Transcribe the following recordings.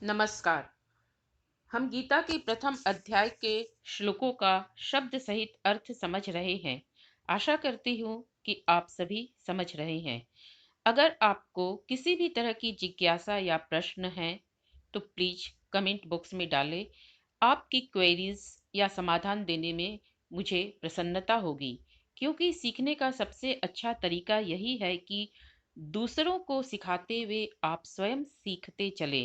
नमस्कार। हम गीता के प्रथम अध्याय के श्लोकों का शब्द सहित अर्थ समझ रहे हैं। आशा करती हूँ कि आप सभी समझ रहे हैं। अगर आपको किसी भी तरह की जिज्ञासा या प्रश्न है तो प्लीज कमेंट बॉक्स में डालें। आपकी क्वेरीज या समाधान देने में मुझे प्रसन्नता होगी, क्योंकि सीखने का सबसे अच्छा तरीका यही है कि दूसरों को सिखाते हुए आप स्वयं सीखते चले।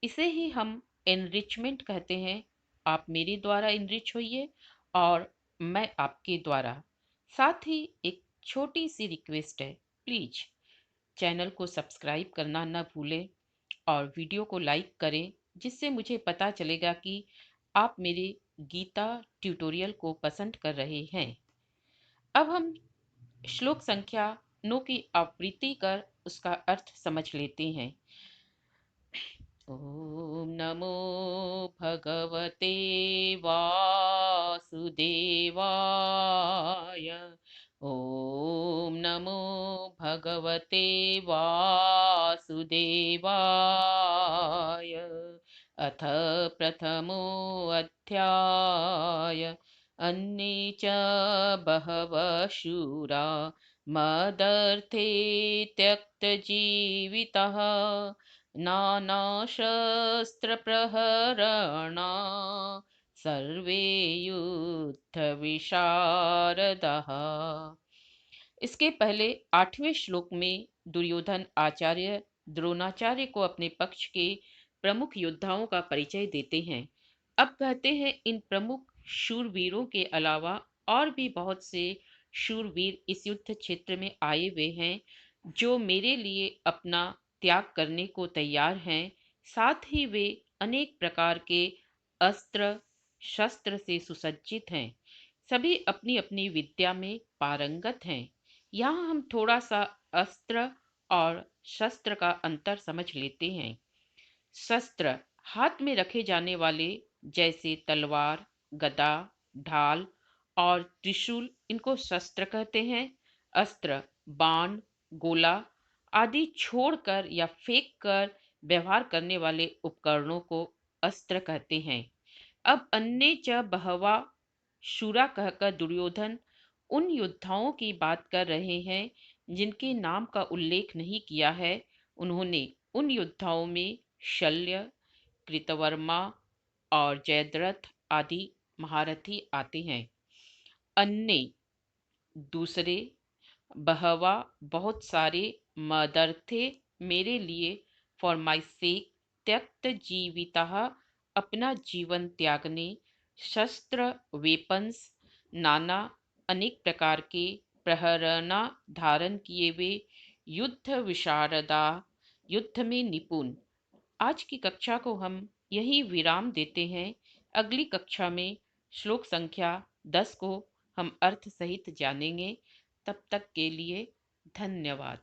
इसे ही हम एनरिचमेंट कहते हैं। आप मेरे द्वारा इनरिच होइए और मैं आपके द्वारा। साथ ही एक छोटी सी रिक्वेस्ट है, प्लीज चैनल को सब्सक्राइब करना न भूलें और वीडियो को लाइक करें, जिससे मुझे पता चलेगा कि आप मेरे गीता ट्यूटोरियल को पसंद कर रहे हैं। अब हम श्लोक संख्या 9 की आवृत्ति कर उसका अर्थ समझ लेते हैं। ॐ नमो भगवते वासुदेवाय। ॐ नमो भगवते वासुदेवाय। अथ प्रथमोऽध्याय। अन्ये च बहवः शूरा मदर्थे त्यक्तजीवितः नानाशस्त्रप्रहरणा सर्वे युद्धविशारदः। इसके पहले 8वें श्लोक में दुर्योधन आचार्य द्रोणाचार्य को अपने पक्ष के प्रमुख योद्धाओं का परिचय देते हैं। अब कहते हैं, इन प्रमुख शूरवीरों के अलावा और भी बहुत से शूरवीर इस युद्ध क्षेत्र में आए हुए हैं, जो मेरे लिए अपना त्याग करने को तैयार हैं। साथ ही वे अनेक प्रकार के अस्त्र शस्त्र से सुसज्जित हैं। सभी अपनी अपनी विद्या में पारंगत हैं। यहाँ हम थोड़ा सा अस्त्र और शस्त्र का अंतर समझ लेते हैं। शस्त्र हाथ में रखे जाने वाले, जैसे तलवार, गदा, ढाल और त्रिशूल, इनको शस्त्र कहते हैं। अस्त्र बाण, गोला आदि छोड़कर या फेंक कर व्यवहार करने वाले उपकरणों को अस्त्र कहते हैं। अब अन्य च बहवा शूरा कहकर दुर्योधन उन योद्धाओं की बात कर रहे हैं जिनके नाम का उल्लेख नहीं किया है। उन्होंने उन योद्धाओं में शल्य, कृतवर्मा और जयद्रथ आदि महारथी आते हैं। अन्य दूसरे, बहवा बहुत सारे, मदर्थे मेरे लिए, फॉर माई सेक, त्यक्त जीविता अपना जीवन त्यागने, शस्त्र वेपन्स नाना अनेक प्रकार के, प्रहरणा धारण किए हुए, युद्ध विशारदा युद्ध में निपुण। आज की कक्षा को हम यही विराम देते हैं। अगली कक्षा में श्लोक संख्या 10 को हम अर्थ सहित जानेंगे। तब तक के लिए धन्यवाद।